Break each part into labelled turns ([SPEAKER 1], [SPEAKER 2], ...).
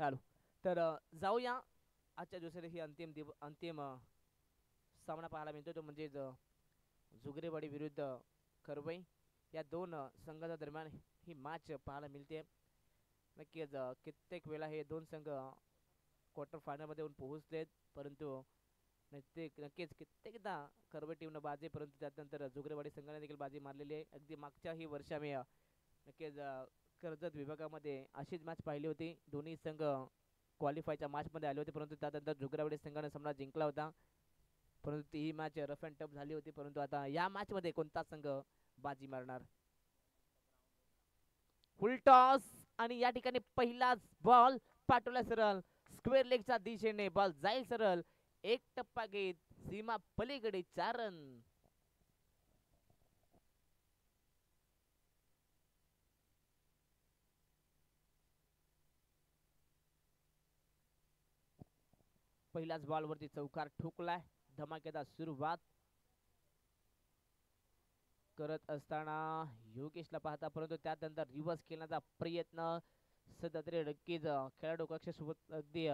[SPEAKER 1] चालू. तर जाऊया आजच्या दुसऱ्या ही अंतिम सामना पाहायला मिळतो तो म्हणजे जुगरेवाडी विरुद्ध करवई या दोन संघाच्या दरम्यान ही मॅच पाहायला मिळते. नक्कीच कित्येक वेळा हे दोन संघ क्वार्टर फायनलमध्ये येऊन पोहोचलेत, परंतु नक्कीच कित्येकदा करवई टीमनं बाजी, परंतु त्यानंतर जुगरेवाडी संघाने देखील बाजी मारलेली आहे. अगदी मागच्या ही वर्षी आम्ही नक्कीच कर्जत विभागामध्ये अशीच मॅच पाहिली होती. दोन्ही संघ क्वालिफायच्या मॅचमध्ये आले होते, परंतु त्यानंतर जुगरेवाडी संघाने सामना जिंकला होता. परंतु ती ही मॅच रफ अँड टफ झाली होती. परंतु आता या मॅच मध्ये कोणता संघ बाजी मारणार? फुल टॉस आणि या ठिकाणी पहिलाच बॉल पाठवला सरळ स्क्वेअर लेगच्या दिशेने. बॉल जाईल सरळ एक टप्पा घेत सीमा पलीकडे 4 रन. पहिल्याच बॉल वरती चौकार ठोकलाय. धमाकेदार सुरुवात करत असताना योगेशला पाहता, परंतु त्यानंतर रिव्हर्स खेळण्याचा प्रयत्न सध्या तरी नक्कीच खेळाडू कक्षासोबत अगदी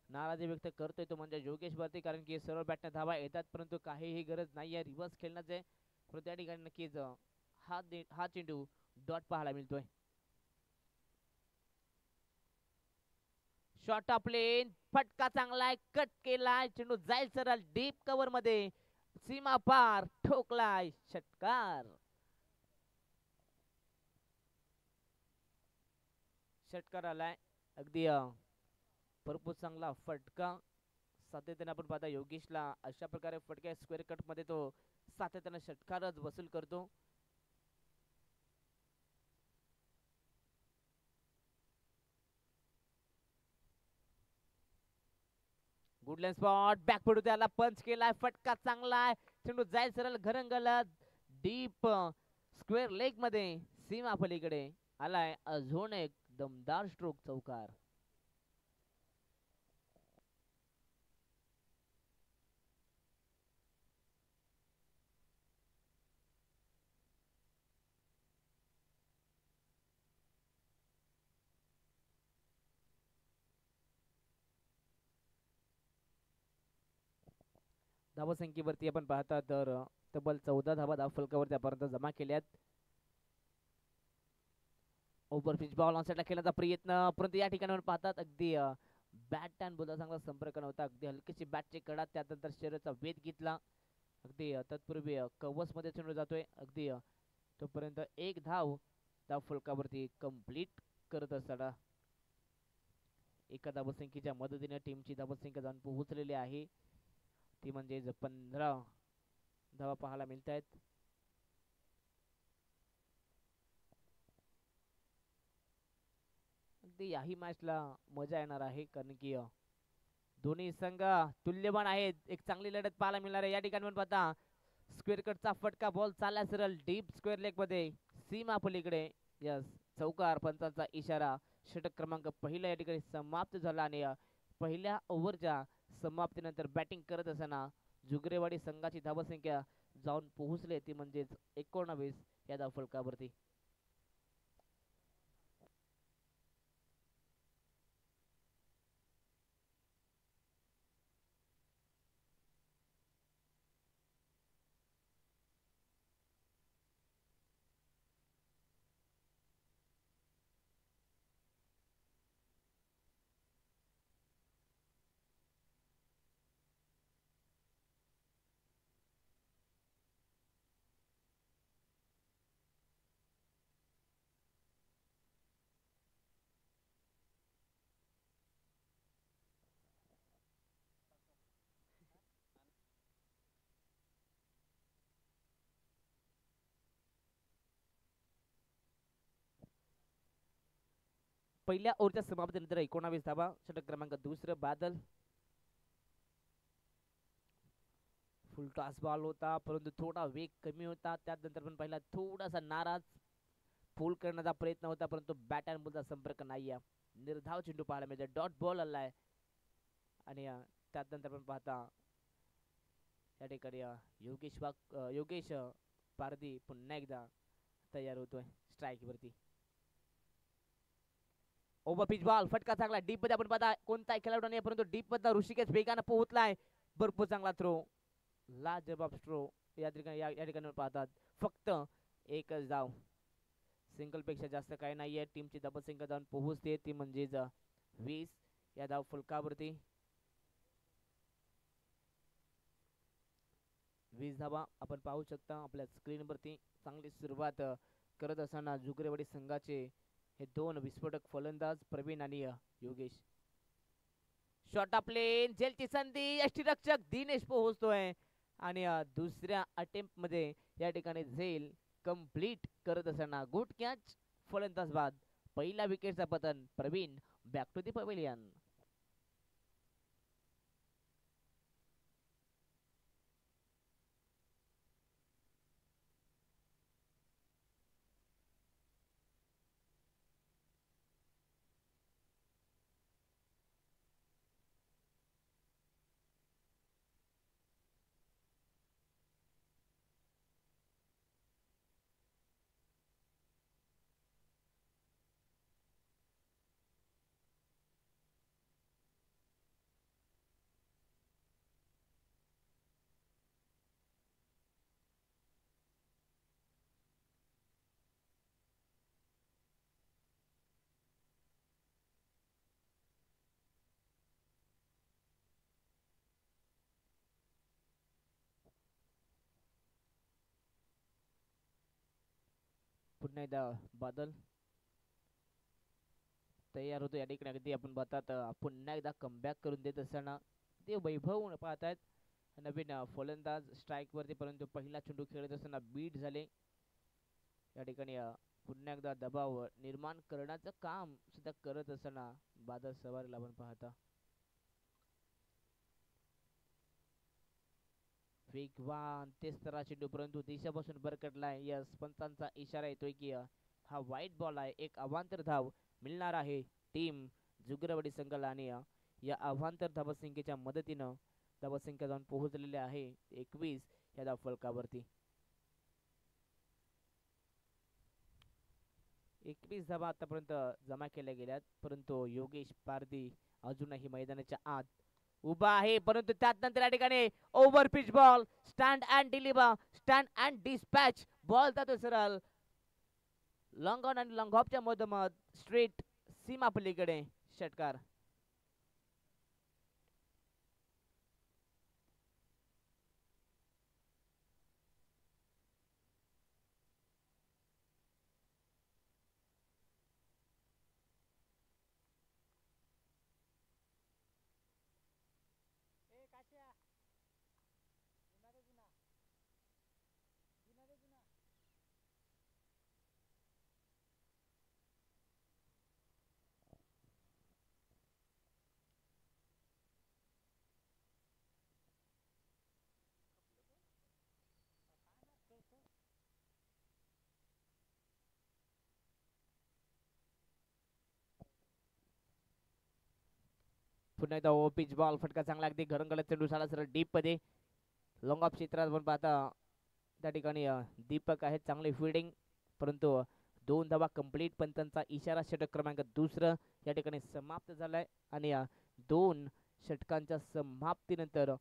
[SPEAKER 1] नाराजी व्यक्त करतोय तो म्हणजे योगेश वरती, कारण की सरळ बॅटने धावा येतात परंतु काहीही गरज नाहीये रिव्हर्स खेळण्याचे. परंतु त्या ठिकाणी नक्कीच हा चेंडू डॉट पाहायला मिळतोय. शॉर्ट ऑफ लेन फटका चांगलाय, कट केलाय, चेंडू जाईल सरळ डीप कव्हर मध्ये, सीमा पार ठोकलाय षटकार. षटकार आलाय अगदी भरपूर चांगला फटका. सातत्याने आपण पाहता योगेशला अशा प्रकारे फटक्या स्क्वेअर कट मध्ये तो सातत्याने षटकारच वसूल करतो. गुडलँड स्पॉट बॅक पडू त्याला पंच केलाय, फटका चांगलाय, चेंडू जाईल सरळ घरंगलत डीप स्क्वेअर लेग मध्ये, सीमा पलीकडे आलाय अजून एक दमदार स्ट्रोक चौकार. धावसंख्येवरती आपण पाहता तर तब्बल 14 धावा धाव फलकावरती आतापर्यंत जमा केल्यात. ओव्हरपिच बॉल ऑन साईडला खेळण्याचा प्रयत्न, परंतु या ठिकाणी आपण पाहतात अगदी बॅट अँड बॉलचा चांगला संपर्क नव्हता. अगदी हलकीशी बॅटची कडा, त्यानंतर शरीराचा वेध घेतला. अगदी तत्पूर्वी कवच मध्ये चेंडू जातोय. अगदी तोपर्यंत एक धाव धाव फलकावरती कंप्लीट करत असताना एका धावसंख्येच्या मदतीने टीमची धावसंख्या जाऊन पोहोचलेली आहे. ती म्हणजे 15 धावा पाहायला मिळत आहेत. अगदी याही मॅचला मजा येणार आहे, कारण की दोन्ही संघ तुल्यमान आहेत. एक चांगली लढत पाहायला मिळणार आहे. या ठिकाणी पण पाहता स्क्वेअर कटचा फटका, बॉल चालला सरळ डीप स्क्वेअर लेग मध्ये, सीमा पलीकडे. यस, चौकार पंचांचा इशारा. षटक क्रमांक पहिला या ठिकाणी समाप्त झाला आणि पहिल्या ओव्हरच्या समाप्तीनंतर बॅटिंग करत असताना जुगरेवाडी संघाची धावसंख्या जाऊन पोहोचले ती म्हणजेच 19 या धावफलकावरती. पहिल्या ओव्हरच्या समाप्तीनंतर 19 धावा. षटक क्रमांक दुसरं बादल. फुल टॉस बॉल होता, परंतु थोडा वेग कमी होता. त्यानंतर पण पहिला थोडासा नाराज फुल करण्याचा प्रयत्न होता, परंतु बॅट अँड बॉलचा संपर्क नाही आहे. निर्धाव चेंडू पाहायला मिळते, डॉट बॉल आलाय. आणि त्यानंतर पण पाहता या ठिकाणी योगेश पारदी पुन्हा एकदा तयार होतोय स्ट्राईक वरती. ओव्हर पिच बॉल फटका चांगला डीप मध्ये आपण पाहता कोणताही खेळाडू नाही परंतु डीप मधला ऋषिकेश वेगानं पोहोचलाय भरपूर चांगला थ्रो लाजबाब थ्रो या ठिकाणी या ठिकाणी पाहतात फक्त एकच धाव सिंगल पेक्षा जास्त काही नाहीये टीमची डबल सिंगल जाऊन पोहोचते ती म्हणजेच 20 या धाव फलकावरती 20 धावा आपण पाहू शकता आपल्या स्क्रीनवरती चांगली सुरुवात करत असताना जुगरेवाडी संघाचे हे दोन विस्फोटक फलंदाज प्रवीण आणि योगेश शॉट प्लेन जेलची संधी यष्टीरक्षक दिनेश पोहोचतोय आणि दुसऱ्या अटेम्प्ट मध्ये या ठिकाणी झेल कंप्लीट करत असताना गुड कॅच फलंदाज बाद पहिला विकेटचा पतन Pravin back to the pavilion पुन्हा एकदा बादल तयार होतो या ठिकाणी अगदी आपण बघतात पुन्हा एकदा कमबॅक करून देत असताना ते वैभव पाहतायत नवीन फलंदाज स्ट्राईक वरती परंतु पहिला चेंडू खेळत असताना बीट झाले या ठिकाणी पुन्हा एकदा दबाव निर्माण करण्याचं काम सुद्धा करत असताना बादल सवारीला आपण पाहता वेगवान तेच तरा चेंडू परंतु दिशापासून बरकटलाय यस पंचांचा इशारा येतोय की हा वाईट बॉल आहे एक अवांतर धाव मिळणार आहे टीम जुगरवाडी संघाला आणि या अवांतर धावसंख्येच्या मदतीनं धावसंख्या जाऊन पोहोचलेले आहे 21 या धाव फलकावरती 21 धावा आतापर्यंत जमा केल्या गेल्यात परंतु योगेश पारदी अजूनही मैदानाच्या आत उभा आहे परंतु त्यानंतर या ठिकाणी over pitch ball stand and deliver stand and dispatch ball जातो सरळ लॉंग ऑन आणि लॉंग ऑफच्या मधोमध स्ट्रेट सीमा पलीकडे षटकार पुन्हा एकदा ओव्हर पिच बॉल फटका चांगला अगदी घरंगळत चेंडू साला सरळ डीप मध्ये लॉंग ऑफ क्षेत्रात पण पाहता त्या ठिकाणी दीपक आहे चांगली फिल्डिंग परंतु 2 धावा कंप्लीट पण त्यांचा इशारा षटक क्रमांक दुसरं या ठिकाणी समाप्त झालाय आणि 2 षटकांच्या समाप्तीनंतर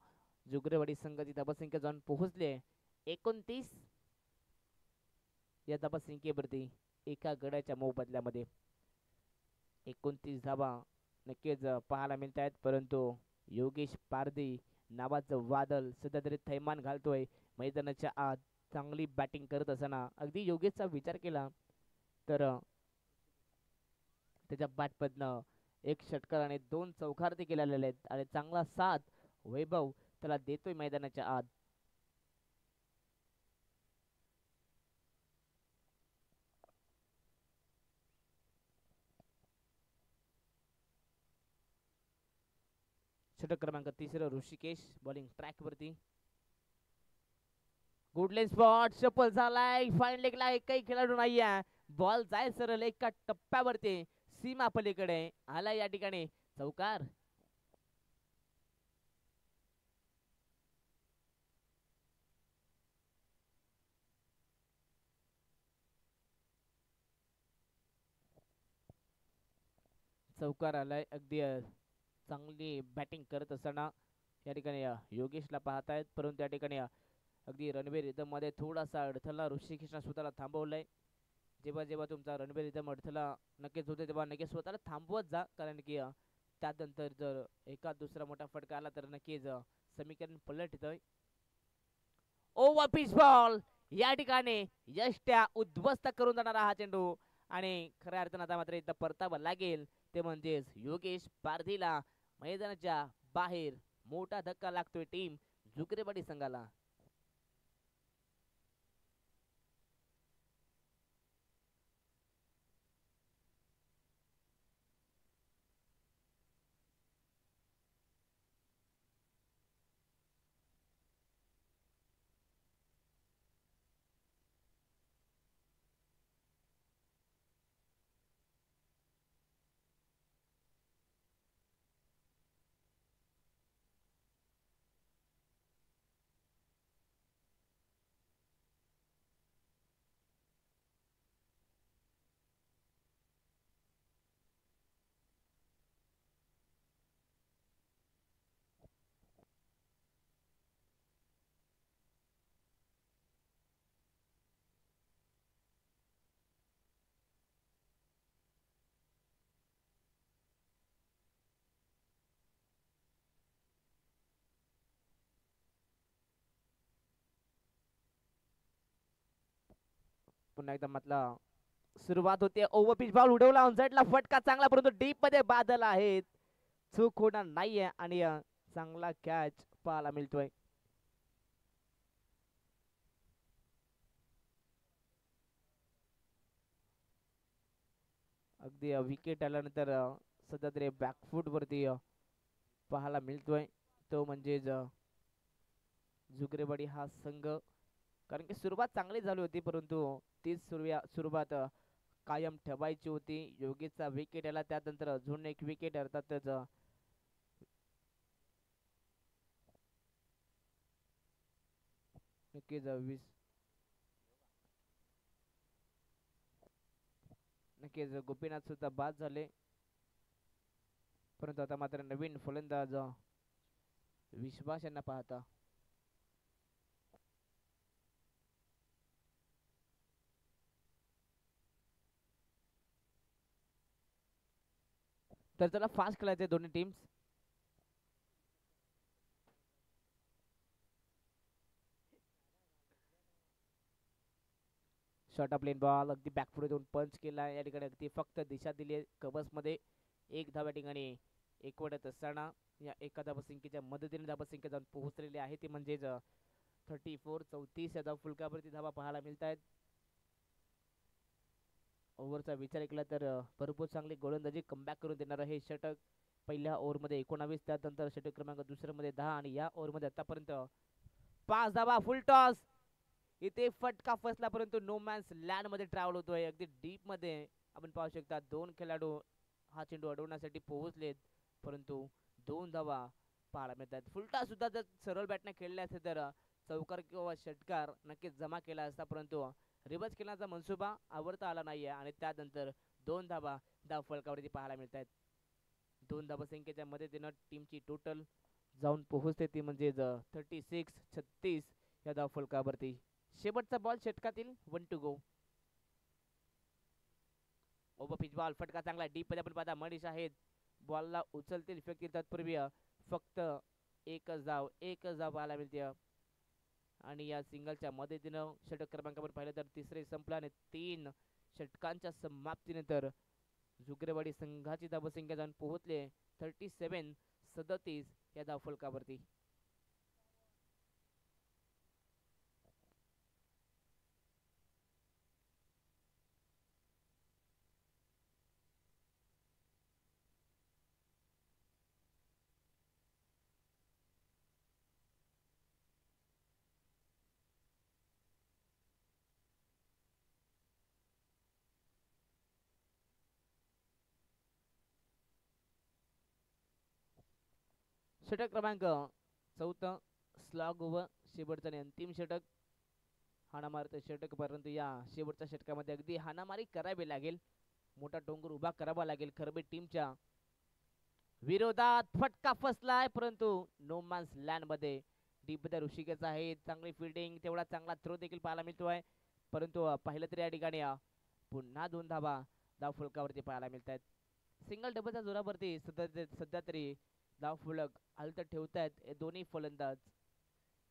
[SPEAKER 1] जुगरेवाडी संघाची धावसंख्या जाऊन पोहोचले 29 या धावसंख्येवरती एका गड्याच्या मोबदल्यामध्ये 29 धावा नक्कीच पाहायला मिळत आहेत परंतु योगेश पारदी नावाचं वादळ सध्या तरी थैमान घालतोय मैदानाच्या आत चांगली बॅटिंग करत असताना अगदी योगेशचा विचार केला तर त्याच्या बॅटमधनं एक षटकार आणि 2 चौकार देखील आलेले आहेत आणि चांगला साथ वैभव त्याला देतोय मैदानाच्या आत षटक क्रमांक तिसरं ऋषिकेश बॉलिंग ट्रॅक वरती गुडलेन स्पॉट सफल झालाय फाईन लेगला एकही खेळाडू नाहीये बॉल जाय सरळ एका टप्प्यावरती सीमा पलीकडे आला या ठिकाणी चौकार चौकार आलाय अगदी चांगली बॅटिंग करत असताना या ठिकाणी योगेशला पाहतायत, परंतु या ठिकाणी अगदी रणबीर रिदम मध्ये थोडासा अडथळा ऋषिकेशनं स्वतःला थांबवलाय. जेव्हा जेव्हा तुमचा रणबीर रिदम अडथळा नक्कीच होते तेव्हा नक्कीच स्वतःला थांबवत जा, कारण की त्यानंतर जर एका दुसरा मोठा फटका आला तर नक्कीच समीकरण पलटतंय. ओव्हर पिच बॉल या ठिकाणी यष्ट्या उद्ध्वस्त करून जाणारा हा चेंडू आणि खऱ्या अर्थानं आता मात्र इथं परतावा लागेल ते म्हणजेच योगेश पारधीला. मैदानाच्या बाहेर मोठा धक्का लागतोय टीम जुकरेवाडी संघाला. पुन्हा एकदा म्हटला सुरुवात होते. ओव्हर पिच बॉल उडवला ऑनसाइडला फटका चांगला, परंतु डीप मध्ये बादल आहेत. चूक होणार नाहीये आणि चांगला कॅच पाहायला मिळतोय. अगदी विकेट आल्यानंतर सध्या तरी बॅकफूट वरती पाहायला मिळतोय तो म्हणजेच जुगरेवाडी हा संघ. कारण की सुरुवात चांगली झाली होती, परंतु तीच सुरुवात कायम ठेवायची होती. योगेशचा विकेट आला त्यानंतर अजून एक विकेट अर्थातच नक्कीच नक्कीच गोपीनाथ सुद्धा बाद झाले, परंतु आता मात्र नवीन फलंदाज विश्वास यांना पाहता. तर त्याला फास्ट खेळायचे दोन्ही teams. Short of lane ball अगदी बॅकफुट देऊन पंच केला या ठिकाणी. अगदी फक्त दिशा दिली कबस मध्ये. एक धाव या ठिकाणी एकवटत असताना या एका धावसंख्येच्या मदतीने धावसंख्या जाऊन पोहोचलेली आहे ती म्हणजेच 34-34 या धाव फुलकावरती धावा पाहायला मिळत आहेत. ओव्हरचा विचार केला तर भरपूर चांगली गोलंदाजी कमबॅक करून देणार हे षटक. पहिल्या ओव्हरमध्ये 19, त्यानंतर षटक क्रमांक दुसऱ्यामध्ये 10 आणि या ओव्हरमध्ये आतापर्यंत 5 धावा. फुल टॉस इथे फटका फसला, परंतु नो मॅन्स लँड मध्ये ट्रॅव्हल होतोय. अगदी डीप मध्ये आपण पाहू शकता दोन खेळाडू हा चेंडू अडवण्यासाठी पोहोचलेत, परंतु 2 धावा पाहायला मिळतात. फुलटा सुद्धा जर सरळ बॅटने खेळले असते तर चौकार किंवा षटकार नक्कीच जमा केला असता, परंतु रिवर्स खेळण्याचा मनसुबा आवडता आला नाहीये आणि त्यानंतर 2 धावा धाव फलकावरती पाहायला मिळत आहेत. 2 धावसंख्येच्या मदतीनं टीमची टोटल जाऊन पोहोचते ती म्हणजे 36-36 या धाव फलकावरती. शेवटचा बॉल षटकातील 1 to go. Over pitch ball फटका चांगला डीप मध्ये आपण पाहता मनीष आहेत बॉलला उचलतील फेकतील तत्पूर्वी फक्त एकच धाव पाहायला मिळते. आणि या सिंगलच्या मदतीनं षटक क्रमांकावर पाहिलं तर तिसरे संपला आणि 3 षटकांच्या समाप्तीनंतर जुगरेवाडी संघाची धावसंख्या जाऊन पोहोचले 37-37 या धावफलकावरती. षटक क्रमांक 4 स्लॉग ओव्हर शेवटचा आणि अंतिम षटक. हाणामारीचं षटक, परंतु या शेवटच्या षटकामध्ये अगदी हाणामारी करावी लागेल. मोठा डोंगर उभा करावा लागेल खरबे टीमच्या विरोधात फटका फसलाय, परंतु नो मॅन्स लँड मध्ये डीप मध्ये ऋषिकेश आहे. चांगली फिल्डिंग, तेवढा चांगला थ्रो देखील पाहायला मिळतोय. परंतु पाहिलं तरी या ठिकाणी पुन्हा 2 धाबा धाव फलकावरती पाहायला मिळत आहेत. सिंगल डबलच्या जोरावरती सध्या तरी धाव फलक हलत ठेवतायत दोन्ही फलंदाज.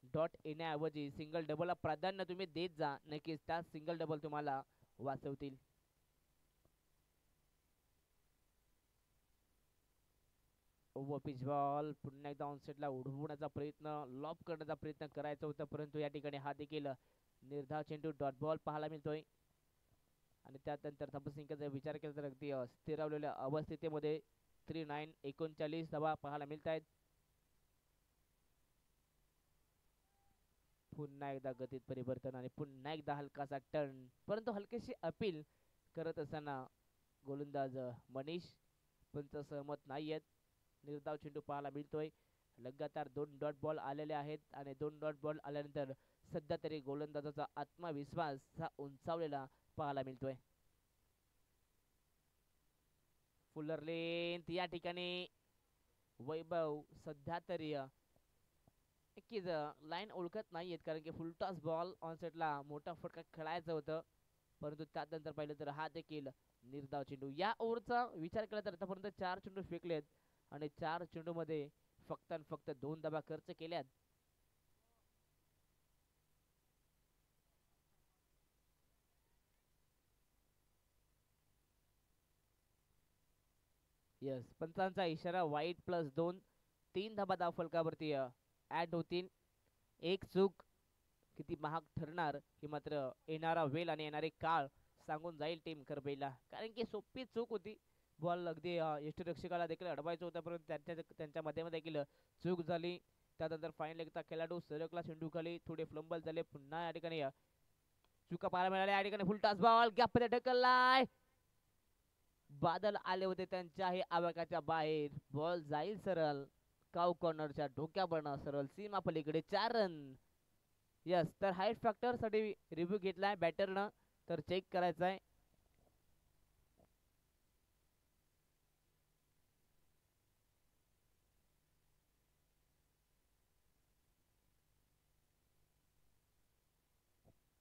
[SPEAKER 1] डॉट येण्याऐवजी सिंगल डबलला प्राधान्य तुम्ही देत जा, नक्कीच त्या सिंगल डबल तुम्हाला वाचवतील. ओव्हर पिच बॉल पुन्हा एकदा ऑनसेटला उडवण्याचा प्रयत्न, लॉब करण्याचा प्रयत्न करायचा होता, परंतु या ठिकाणी हा देखील निर्धाव चेंडू डॉट बॉल पाहायला मिळतोय. आणि त्यानंतर धाबसिंगचा विचार केला तर अगदी स्थिरावलेल्या अवस्थेमध्ये 39 धावा पाहायला मिळत आहेत. पुन्हा एकदा गतीत परिवर्तन आणि पुन्हा एकदा हलकासा टर्न, परंतु हलकीशी अपील करत असताना गोलंदाज मनीष पंच सहमत नाही आहेत. निर्धाव चेंडू पाहायला मिळतोय. लगातार 2 डॉट बॉल आलेले आहेत आणि 2 डॉट बॉल आल्यानंतर सध्या तरी गोलंदाजाचा आत्मविश्वास हा उंचावलेला पाहायला मिळतोय. फुलर लेंथ या ठिकाणी वैभव सध्या तरी नक्कीच लाईन ओळखत नाहीयेत, कारण की फुलटॉस बॉल ऑनसेटला मोठा फटका खेळायचं होतं, परंतु त्यानंतर पाहिलं तर हा देखील निर्धाव चेंडू. या ओव्हरचा विचार केला तर आतापर्यंत 4 चेंडू फेकलेत आणि 4 चेंडू मध्ये फक्त आणि फक्त 2 धाबा खर्च केल्यात. यस, पंचांचा इशारा वाईट +2, 3 धाबा धाव फलकावरती ऍड होतील. एक चूक किती महाग ठरणार ही मात्र येणारा वेळ आणि येणारे काळ सांगून जाईल टीम करबईला, कारण की सोपी चूक होती. बॉल अगदी यष्टीरक्षकाला देखील अडवायचं होतं, परंतु त्यांच्या मध्ये देखील चूक झाली. त्यानंतर फाईन लेगचा खेळाडू सरकला चेंडू खाली, थोडे फ्लंबल झाले. पुन्हा या ठिकाणी चुका पाहायला मिळाल्या. या ठिकाणी फुलटॉस बॉल गॅप मध्ये ढकललाय. बादल आले होते त्यांच्याही आवाक्याच्या बाहेर. बॉल जाईल सरळ काउ कॉर्नरच्या डोक्यावरनं सरळ सीमा पलीकडे 4 रन. यस, तर हाईट फॅक्टर साठी रिव्ह्यू घेतलाय बॅटरनं, तर चेक करायचा आहे.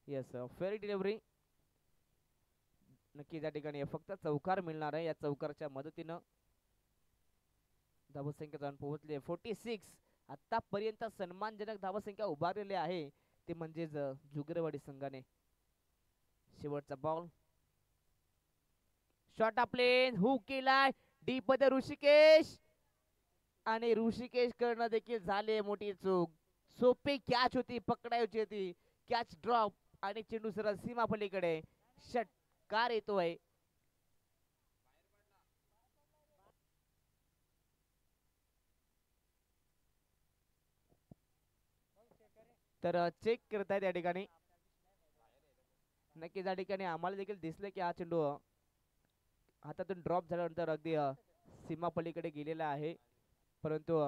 [SPEAKER 1] Yes, fair delivery. नक्की त्या ठिकाणी फक्त चौकार मिळणार आहे. या चौकारच्या मदतीनं धावसंख्या जाऊन पोहोचली 46. आतापर्यंत सन्मानजनक धावसंख्या उभारलेली आहे, ते म्हणजेच जुगरेवाडी संघाने. शेवटचा बॉल, शॉट आपले हु केलाय डीप मध्ये ऋषिकेश, आणि ऋषिकेश करणं देखील झाले मोठी चूक. सोपी कॅच होती, पकडायची होती, कॅच ड्रॉप आणि चेंडू सरळ सीमा पलीकडे. षटकार येतोय. तर चेक करतायत या ठिकाणी. नक्की त्या ठिकाणी आम्हाला देखील दिसलं की हा चेंडू हातातून ड्रॉप झाल्यानंतर अगदी सीमा पलीकडे गेलेला आहे, परंतु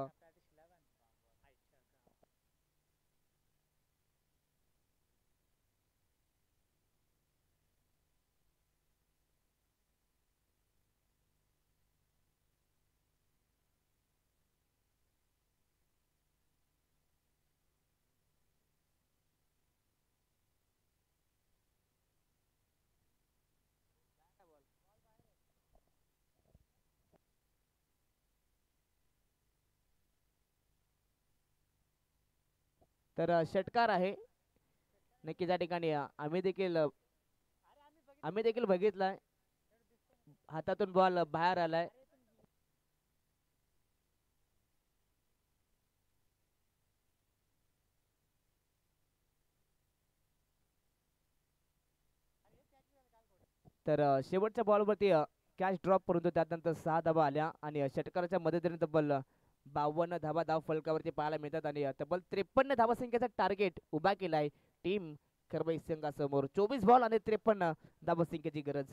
[SPEAKER 1] षटकार आहे. नक्की त्या ठिकाणी आम्ही देखील बघितलाय, हातातून बॉल बाहेर आलाय. तर शेवटच्या बॉलवरती कॅच ड्रॉप, परंतु त्यानंतर 6 धाबा आल्या आणि षटकाराच्या मदतीने तब्बल 52 धाबा धाव फलकावरती पाहायला मिळतात आणि तब्बल 53 धावसंख्येचा टार्गेट उभा केलाय टीम करबई संघासमोर. 24 बॉल आणि 53 धावसंख्येची गरज.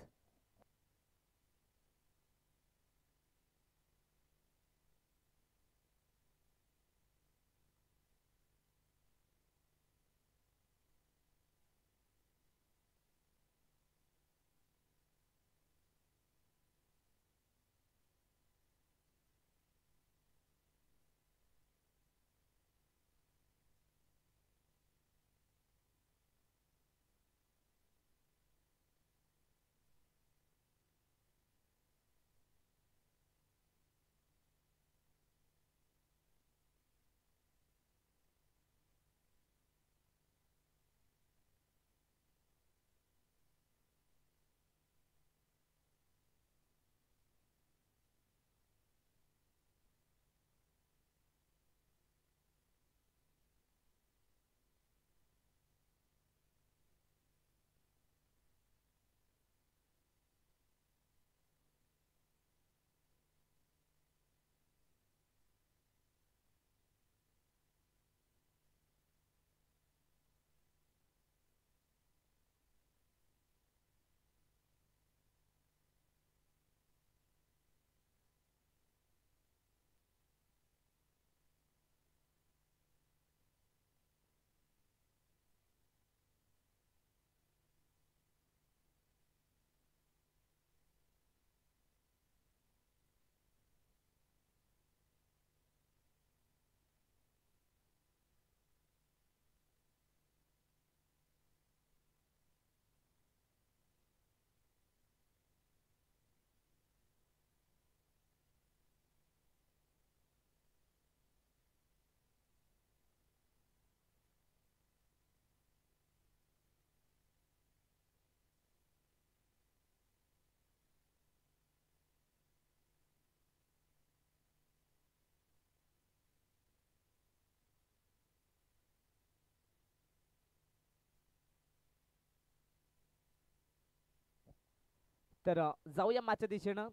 [SPEAKER 1] तर जाऊया मागच्या दिशेनं.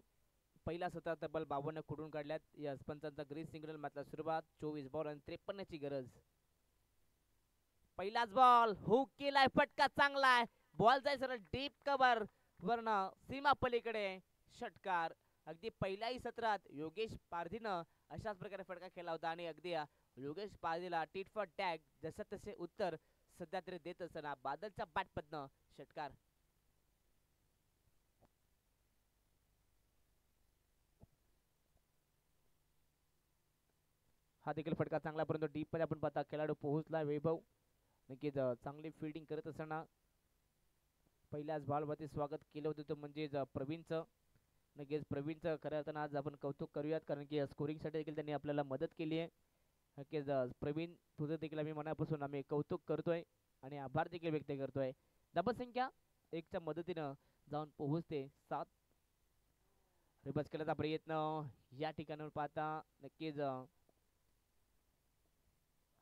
[SPEAKER 1] पहिला सतरा तब्बल 52 खुडून काढल्यात. या पंचांचा ग्रीन सिग्नल मात्र सुरुवात 24 बॉल आणि 53ची गरज. पहिलाच बॉल हुक केलाय, फटका चांगला आहे. बॉल जाय सरळ डीप कव्हर वरन सीमा पलीकडे षटकार. अगदी पहिल्याही सत्रात योगेश पारधीनं अशाच प्रकारे फटका खेळला होता आणि अगदी योगेश पारधीला टीट फॉर टॅग जसं तसे उत्तर सध्या तरी देत असताना बादलच्या बॅटमधनं षटकार. हा देखील फटका चांगला, परंतु डीप मध्ये आपण पाहता खेळाडू पोहोचला. वैभव नक्कीच चांगली फिल्डिंग करत असताना पहिल्याच बॉलवरती स्वागत केलं होतं, म्हणजेच प्रवीणचं. नक्कीच प्रवीणचं खऱ्या अर्थानं आज आपण कौतुक करूयात, कारण की स्कोरिंगसाठी देखील त्यांनी आपल्याला मदत केली आहे. नक्कीच प्रवीण तुझं देखील आम्ही मनापासून आम्ही कौतुक करतोय आणि आभार देखील व्यक्त करतोय. धाबसंख्या 1च्या मदतीनं जाऊन पोहोचते 7. रिबस केल्याचा प्रयत्न या ठिकाणावर पाहता नक्कीच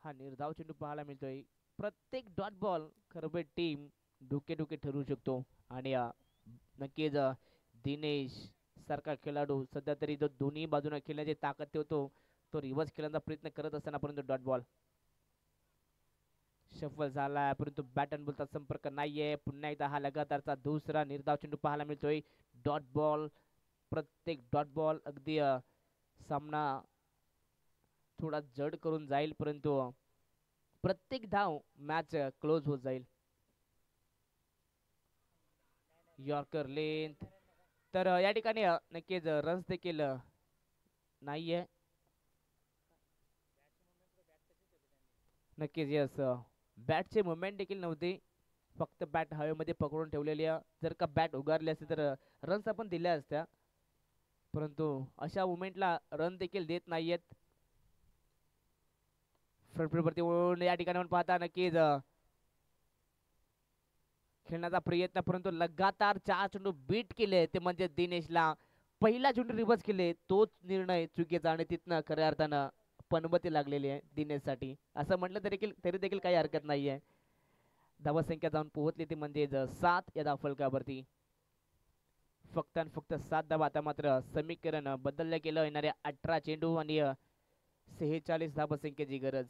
[SPEAKER 1] हा निर्धाव चेंडू पाहायला मिळतोय. प्रत्येक डॉट बॉल खरबे टीम डोके डोके ठरू शकतो आणि नक्कीच दिनेश सारखा खेळाडू सध्या तरी जो दोन्ही बाजूने खेळण्याची ताकद ठेवतो, तो रिव्हर्स खेळण्याचा प्रयत्न करत असताना परंतु डॉट बॉल सफल झाला, परंतु बॅट अँड बॉलचा संपर्क नाहीये. पुन्हा एकदा हा लगातारचा दुसरा निर्धाव चेंडू पाहायला मिळतोय. डॉट बॉल, प्रत्येक डॉट बॉल अगदी सामना थोडा जड करून जाईल, परंतु प्रत्येक धाव मॅच क्लोज होत जाईल. यॉर्कर लेंथ, तर या ठिकाणी नक्कीच रन्स देखील नाहीये. नक्कीच यस, बॅटचे मुवमेंट देखील नव्हते, फक्त बॅट हवेमध्ये पकडून ठेवलेली. जर का बॅट उगारली असते तर रन्स आपण दिल्या असत्या, परंतु अशा मुवमेंटला रन देखील देत नाहीयेत. फ्रंट वळून या ठिकाणी पाहता नक्कीच खेळण्याचा प्रयत्न, परंतु लगातार 4 चेंडू बीट केले ते म्हणजे दिनेशला. पहिला चेंडू रिव्हर्स केले तोच निर्णय चुकीचा आणि तिथनं खऱ्या अर्थानं पनबती लागलेली आहे दिनेशसाठी. असं म्हटलं तरी देखील काही हरकत नाहीये. धावसंख्या जाऊन पोहोचली ती म्हणजे 7 या धावफलकावरती. फक्त आणि फक्त 7 धावा. आता मात्र समीकरण बदललं गेलं. येणाऱ्या 18 चेंडू आणि 46 धावसंख्येची गरज.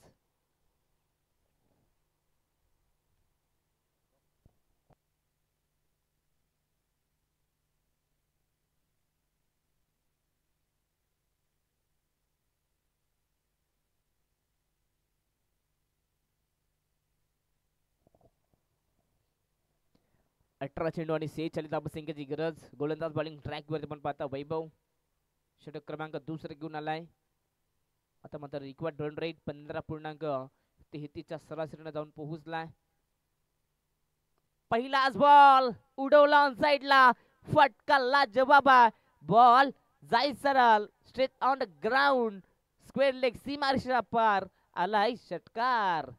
[SPEAKER 1] अठरा चेंडू आणि 46 धावसंख्येची गरज. गोलंदाज बॉलिंग ट्रॅक वरती पण पाहता वैभव षटक क्रमांक दुसरे घेऊन आलाय. आता मात्र रिक्वायर्ड रन रेट 15.33च्या सरासरीने जाऊन पोहोचलाय. पहिलाच बॉल उडवला ऑन साइडला, फटका लाजवाब. बॉल जाई सरळ straight on the ground, square leg सीमारेषा पार आलाय षटकार.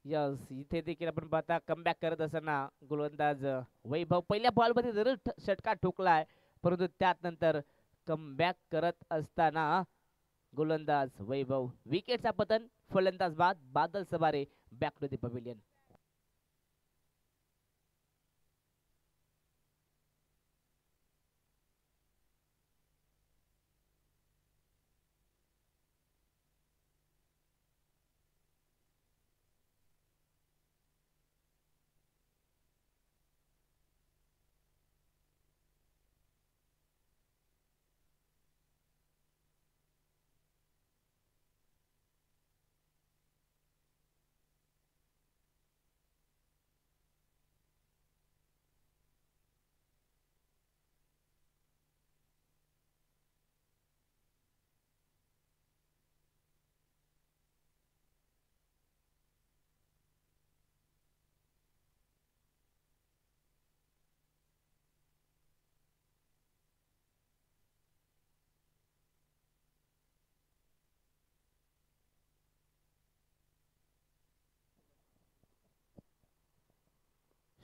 [SPEAKER 1] यस, इथे देखील आपण पाहता कमबॅक करत असताना गोलंदाज वैभव पहिल्या बॉलमध्ये जरूर षटकार ठोकलाय, परंतु त्यात नंतर कमबॅक करत असताना गोलंदाज वैभव विकेटचा पतन. फलंदाज बाद बादल सबारे back to the pavilion.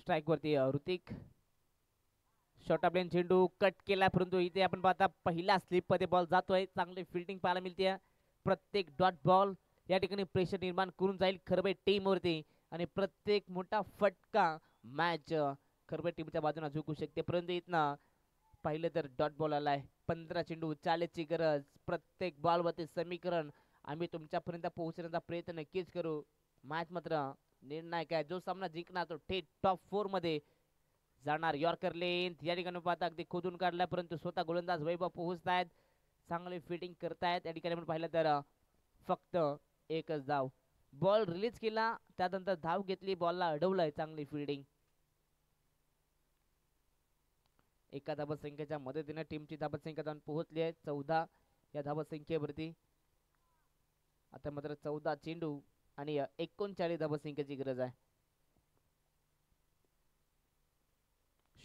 [SPEAKER 1] Strike वरती ऋतिक. शॉर्ट प्लेन चेंडू कट केला, परंतु इथे आपण पाहता पहिला स्लिप मध्ये बॉल जातोय. चांगली फिल्डिंग पाहायला मिळते. प्रत्येक डॉट बॉल या ठिकाणी प्रेशर निर्माण करून जाईल खरबे टीम वरती आणि प्रत्येक मोठा फटका मॅच खरबे टीमच्या बाजूने झुकू शकते. परंतु इथनं पाहिलं तर डॉट बॉल आलाय. 15 चेंडू 40ची गरज. प्रत्येक बॉल वरती समीकरण आम्ही तुमच्यापर्यंत पोहोचण्याचा प्रयत्न नक्कीच करू. मॅच मात्र निर्णायक आहे. जो सामना जिंकणार तो थेट टॉप 4 मध्ये जाणार. यॉर्कर लेंथ या ठिकाणी पाहता अगदी खोदून काढला, परंतु स्वतः गोलंदाज वैभव पोहोचतायत. चांगली फिटिंग करतायत. या ठिकाणी आपण पाहिलं तर फक्त एकच धाव. बॉल रिलीज केला, त्यानंतर धाव घेतली, बॉलला अडवलंय. चांगली फिल्डिंग. एका धाबत संख्येच्या मदतीने टीमची धाबत संख्या जाऊन पोहोचली आहे 14 या धाबत संख्येवरती. आता मात्र 14 चेंडू आणि 39 धाबत संख्येची गरज आहे.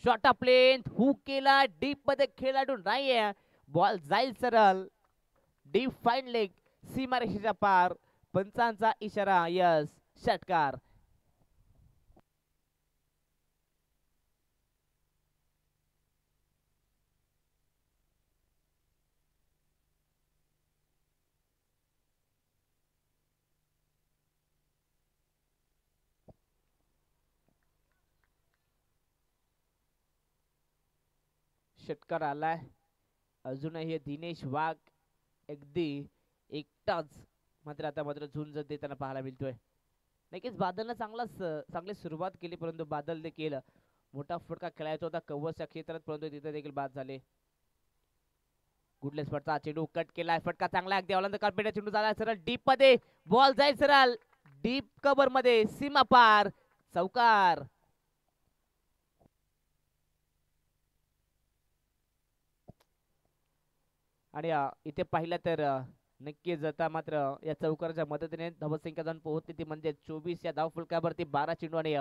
[SPEAKER 1] शॉट प्लेन हुक केला, डीप मध्ये खेळाडू नाहीये. बॉल जाईल सरळ डीप फाईन लेग, सीमारेषेच्या पार. पंचांचा इशारा. यस, षटकार. षटकार आलाय. अजूनही दिनेश वाघ अगदी एकटाच मात्र आता मात्र झुंज देताना पाहायला मिळतोय. नक्कीच बादलनं चांगली सुरुवात केली, परंतु बादल देखील मोठा फटका खेळायचा होता कव्हरच्या क्षेत्रात, परंतु तिथे देखील बाद झाले. गुडलेस फटका, चेंडू कट केलाय. फटका चांगला अगदी ऑलंद कार्पेट चेंडू झाला सरळ डीप मध्ये. बॉल जाईल सरळ डीप कव्हर मध्ये, सीमा पार. चौकार. आणि इथे पाहिलं तर नक्कीच आता मात्र या चौकाराच्या मदतीने धावसंख्या जाऊन पोहोचते ती म्हणजे 24 या धाव फलकावरती 12 चेंडू आणि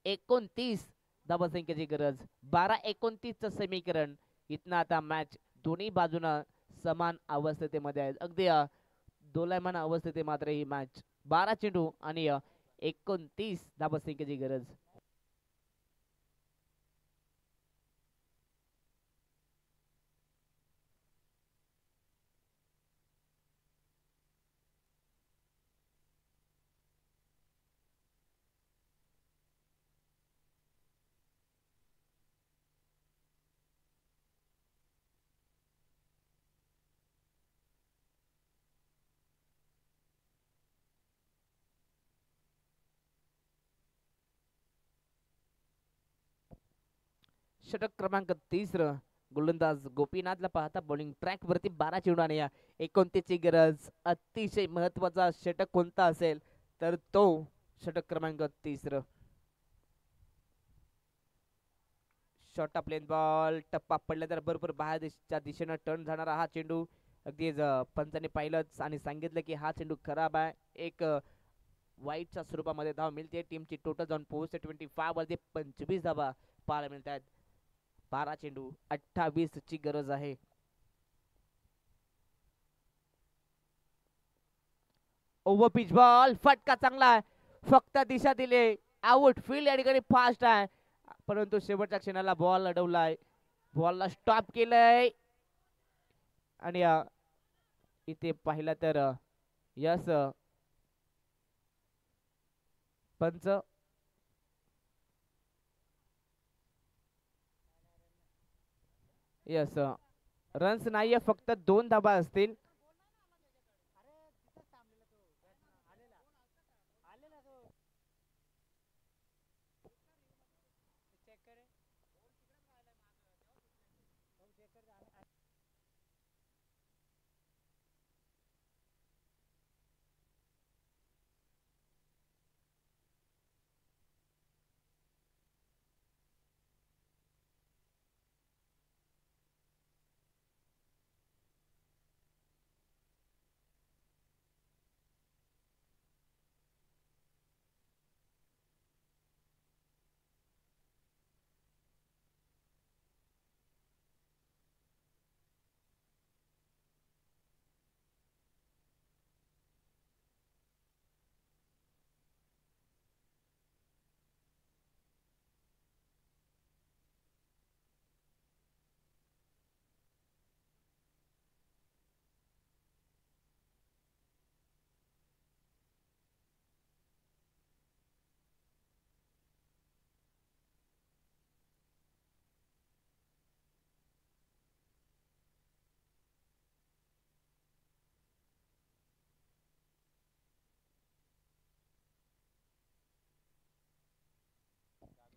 [SPEAKER 1] 29 धावसंख्येची गरज. 12-29 च समीकरण. इथनं आता मॅच दोन्ही बाजूनं समान अवस्थेमध्ये आहे. अगदी दोलायमान अवस्थेत मात्र ही मॅच. 12 चेंडू आणि 29 धावसंख्येची गरज. षटक क्रमांक 30 गोलंदाज गोपीनाथला पाहता बॉलिंग ट्रॅक वरती 12 चेंडू आणि 29 ची गरज. अतिशय महत्वाचा षटक कोणता असेल तर तो षटक क्रमांक 30. शॉर्ट प्लेन बॉल टप्पा पडला तर बरोबर बाहेरच्या दिशेनं टर्न जाणारा हा चेंडू. अगदी पंचाने पाहिलंच आणि सांगितलं की हा चेंडू खराब आहे. एक वाईटच्या स्वरूपामध्ये धाव मिळते. टीमची टोटल जाऊन पोहोचते 25 वरती 25 धावा पाहायला मिळत आहेत. 12 चेंडू 28 ची गरज आहे. ओव्हर पिच बॉल, फटका चांगला आहे. फक्त दिशा दिले. आउट फील्ड या ठिकाणी फास्ट आहे, परंतु शेवटच्या क्षणाला बॉल अडवलाय. बॉलला स्टॉप केलंय आणि इथे पाहिलं तर यस पंच यस रन्स नाहीये, फक्त 2 धाबा असतील.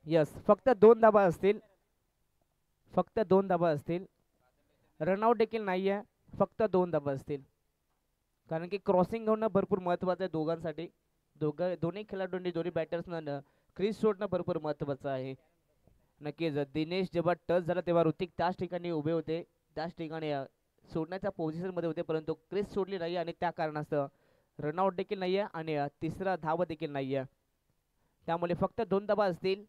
[SPEAKER 1] यस, फक्त दोन धाबा असतील. फक्त दोन धाबा असतील. रनआउट देखील नाही आहे. फक्त दोन धाबा असतील. कारण की क्रॉसिंग होणं भरपूर महत्त्वाचं आहे दोघांसाठी. दोन्ही खेळाडूंनी दोन्ही बॅटर्सनं क्रीज सोडणं भरपूर महत्त्वाचं आहे. नक्कीच दिनेश जेव्हा टच झाला तेव्हा ऋतिक त्याच ठिकाणी उभे होते. त्याच ठिकाणी सोडण्याच्या पोझिशनमध्ये होते, परंतु क्रीज सोडली नाही आणि त्या कारणास्तव रनआउट देखील नाही आहे आणि तिसरा धाव देखील नाही आहे. त्यामुळे फक्त दोन धाबा असतील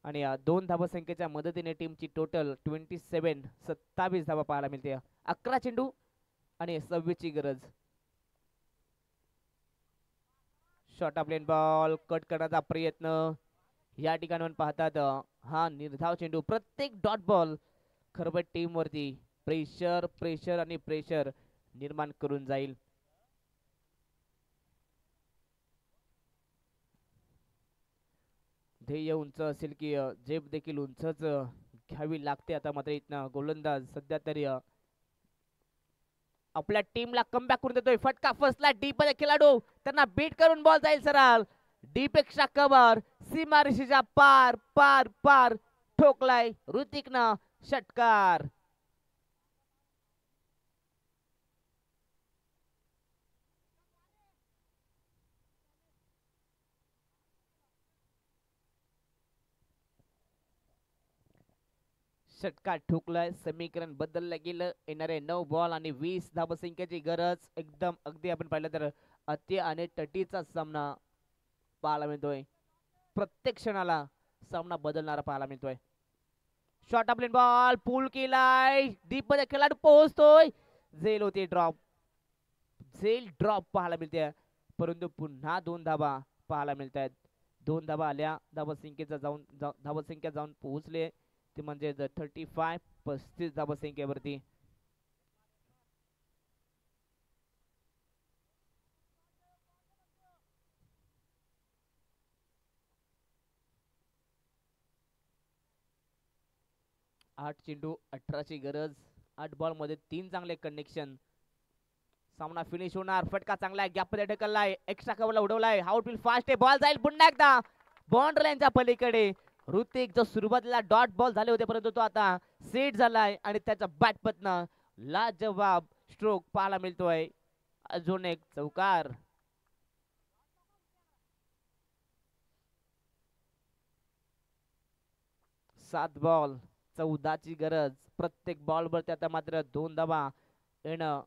[SPEAKER 1] आणि दोन धावसंख्येच्या मदतीने टीमची टोटल 27 धावा पाहायला मिळते. 11 चेंडू आणि 26 ची गरज. Short of lane ball cut करण्याचा प्रयत्न या ठिकाणी पाहतात. हा निर्धाव चेंडू, प्रत्येक डॉट बॉल खरं टीम वरती प्रेशर प्रेशर आणि प्रेशर निर्माण करून जाईल. ध्येय उंच असेल की झेप देखील उंचच घ्यावी लागते. आता मात्र इथनं गोलंदाज सध्या तरी आपल्या टीमला कमबॅक करून देतोय. फटका फसला डीप मध्ये, खेळाडू त्यांना बीट करून बॉल जाईल सरळ डी पेक्षा कव्हर. सीमारेषेच्या पार पार पार ठोकलाय ऋतिकनं षटकार. षटकार ठोकलाय. समीकरण बदललं गेलं. येणारे 9 बॉल आणि 20 धावसंख्येची गरज. एकदम अगदी आपण पाहिलं तर अति आणि तटीचा सामना पाहायला मिळतोय. प्रत्येक क्षणाला सामना बदलणारा पाहायला मिळतोय. शॉर्ट ऑफ लेन बॉल पूल केलाय. डीप मध्ये खेळाडू पोहोचतोय. झेल होते ड्रॉप. झेल ड्रॉप पाहायला मिळते, परंतु पुन्हा दोन धाबा पाहायला मिळत आहेत. दोन धाबा आल्या. धावसंख्या जाऊन पोहोचले ते म्हणजे 35 धावसंख्येवरती. आठ चेंडू 18 ची गरज. 8 बॉल मध्ये 3 चांगले कनेक्शन. सामना फिनिश होणार. फटका चांगला आहे, गॅप मध्ये ढकललाय, एक्स्ट्रा कव्हरला उडवलाय. आउटफील्ड फास्ट आहे, बॉल जाईल पुन्हा एकदा बाउंड्री लाईनच्या पलीकडे. ऋतिक जो सुरुवातीला डॉट बॉल झाले होते, परंतु तो आता सेट झालाय आणि त्याच्या बॅटपतनं लाजवाब स्ट्रोक पाहायला मिळतोय. अजून एक चौकार. 7 बॉल 14 ची गरज. प्रत्येक बॉलवरती आता मात्र 2 धावा येणं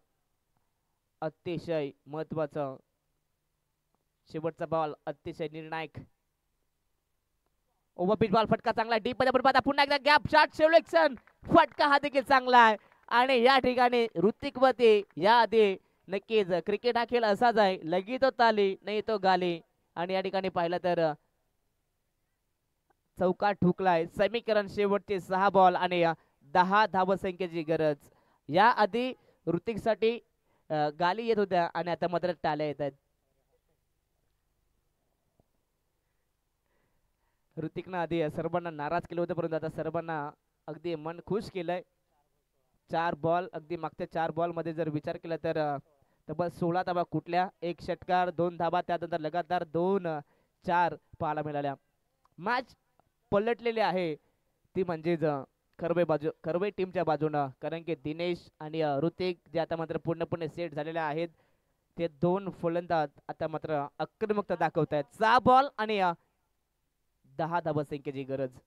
[SPEAKER 1] अतिशय महत्वाचं. शेवटचा बॉल अतिशय निर्णायक. ओव्हरपिच बॉल, फटका चांगला डीप मध्ये पाहता. पुन्हा एकदा गॅप शॉट सिलेक्शन. फटका हा देखील चांगला आहे आणि या ठिकाणी ऋतिक वते या आधी नक्कीच क्रिकेट हा खेळ असाच आहे, लगी तो ताली नाही तो गाली. आणि या ठिकाणी पाहिलं तर चौकार ठोकलाय. समीकरण शेवटचे 6 बॉल आणि 10 धावसंख्येची गरज. या आधी ऋतिक साठी गाली येत होत्या आणि आता मात्र टाळ्या येत आहेत. ऋतिकनं आधी सर्वांना नाराज केलं होतं, परंतु आता सर्वांना अगदी मन खुश केलंय. 4 बॉल अगदी मागच्या 4 बॉल मध्ये जर विचार केला तर तब्बल 16 धाबा कुठल्या, 1 षटकार 2 धाबा, त्यानंतर लगातार 2-4 पाहायला मिळाल्या. मॅच पलटलेली आहे ती म्हणजेच करवे टीमच्या बाजूनं, कारण की दिनेश आणि ऋतिक जे आता मात्र पूर्णपणे सेट झालेले आहेत, ते 2 फलंदाज आता मात्र आक्रमकता दाखवत आहेत. 6 बॉल आणि 10 धावसंख्येची गरज.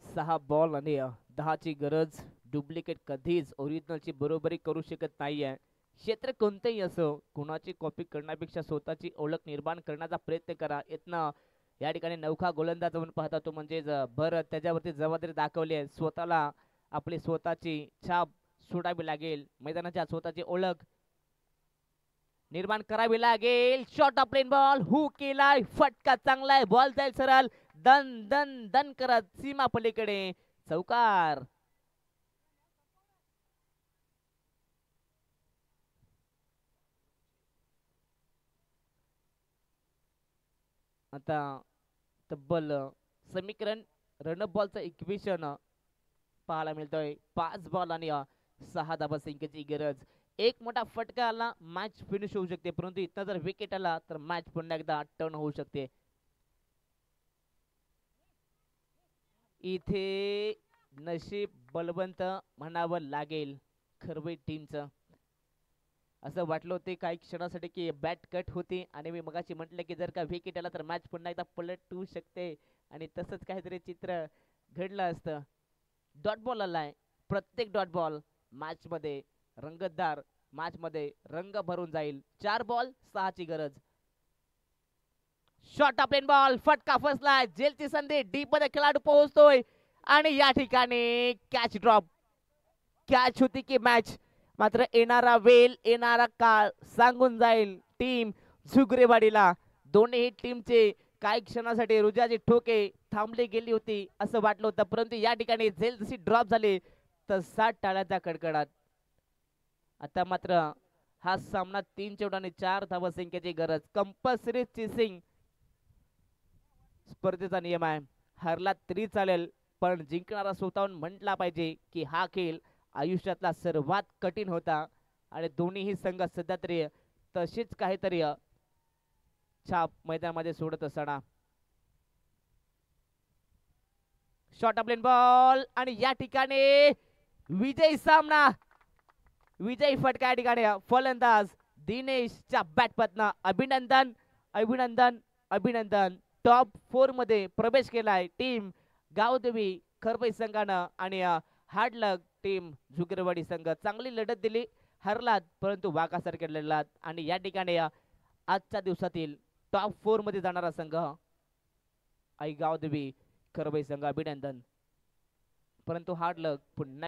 [SPEAKER 1] सहा बॉल आणि 10 ची गरज. डुप्लिकेट कधीच ओरिजिनलची बरोबरी करू शकत नाहीये. क्षेत्र कोणतेही असो, कुणाची कॉपी करण्यापेक्षा स्वतःची ओळख निर्माण करण्याचा प्रयत्न करा. इथनं या ठिकाणी नौका गोलंदाज म्हणून पाहता तो म्हणजे भर त्याच्यावरती जबाबदारी दाखवली आहे. स्वतःला आपली स्वतःची छाप सोडावी लागेल. मैदानाच्या स्वतःची ओळख निर्माण करावी लागेल. शॉर्ट ऑफ प्लेन बॉल हू केलाय, फटका चांगलाय, बॉल जाईल सरळ दन दन दन करत सीमा पलीकडे चौकार. आता तब्बल समीकरण रन बॉलचं इक्वेशन पाहायला मिळतोय. 5 बॉल आणि 6 धाबा संख्येची गरज. एक मोठा फटका आला मॅच फिनिश होऊ शकते, परंतु इथं जर विकेट आला तर मॅच पुन्हा एकदा टर्न होऊ शकते. इथे नशीब बलवंत म्हणावं लागेल खरवई टीमचं. असं वाटलं होते काही क्षणासाठी की बॅट कट होती आणि मी मगाशी म्हटलं की जर का विकेट आला तर मॅच पुन्हा एकदा पलटू शकते आणि तसंच काहीतरी चित्र घडलं असतं. डॉट बॉल आलाय. प्रत्येक डॉट बॉल मॅच मध्ये रंगतदार, मॅच मध्ये रंग भरून जाईल. 4 बॉल 6 ची गरज. शॉर्ट ऑफ प्लेन बॉल फटका फसलाय. जेलची संधी डीप मध्ये खेळाडू पोहोचतोय आणि या ठिकाणी कॅच ड्रॉप. कॅच होती की मॅच, मात्र येणारा वेल येणारा काळ सांगून जाईल टीम झुगरेवाडीला. दोन्ही टीमचे काही क्षणासाठी रुजाची ठोके थांबली गेली होती असं वाटलं होतं, परंतु या ठिकाणी झेल जशी ड्रॉप झाली तसा टाळ्याचा कडकडाट. आता मात्र हा सामना 3 चेंडू आणि 4 धावा संख्येची गरज. कंपल्सरी चेसिंग स्पर्धेचा नियम आहे. हरला तरी चालेल पण जिंकणारा स्वतःहून म्हटला पाहिजे की हा खेळ आयुष्यातला सर्वात कठीण होता आणि दोन्हीही संघ सध्या तरी तशीच काहीतरी छाप मैदानामध्ये सोडत असताना. शॉर्ट ऑफ प्लेन बॉल आणि या ठिकाणी विजयी सामना, विजयी फटका या ठिकाणी फलंदाज दिनेशच्या बॅटपतनं अभिनंदन अभिनंदन अभिनंदन. टॉप 4 मध्ये प्रवेश केलाय टीम गावदेवी खरपई संघानं आणि हार्डलक टीम झुगरवाडी संघ. चांगली लढत दिली, हरलात परंतु वाघासारखे लढलात आणि या ठिकाणी आजच्या दिवसातील टॉप 4 मध्ये जाणारा संघ आई गावदेवी खरपई संघ. अभिनंदन. परंतु हार्डलक पुन्हा